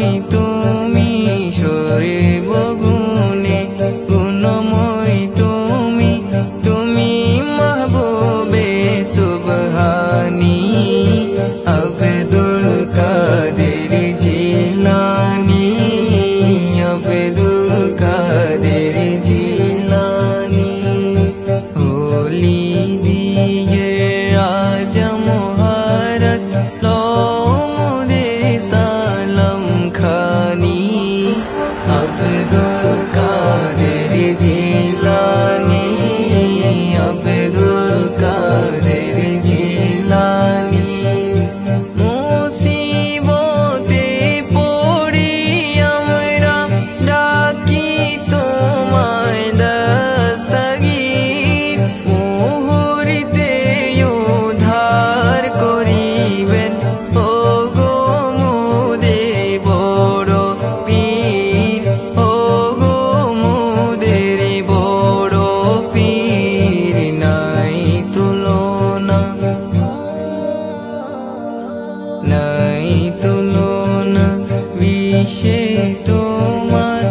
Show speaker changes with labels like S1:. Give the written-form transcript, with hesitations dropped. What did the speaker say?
S1: গুণময় তুমি সরে বগুনে গুণময় তুমি তুমি মাহবুবে সুবহানি আব্দুল কাদের জিলানী আব্দুল কাদের জিলানী ওলি দিয়ে রাজা মহারাজ লোমদের সালাম খানি আব্দুল কাদের জিলানী আব্দুল কাদের জিলানী মুসিবতে পড়ি আমরা ডাকি তোমায় দস্তগীর মুহূর্তে উদ্ধার করিবেন ও গো মোদের বড় পীর ও গো মোদের বড় পীর নাই তুলনা নাই তুলনা বিশ্বে তোমার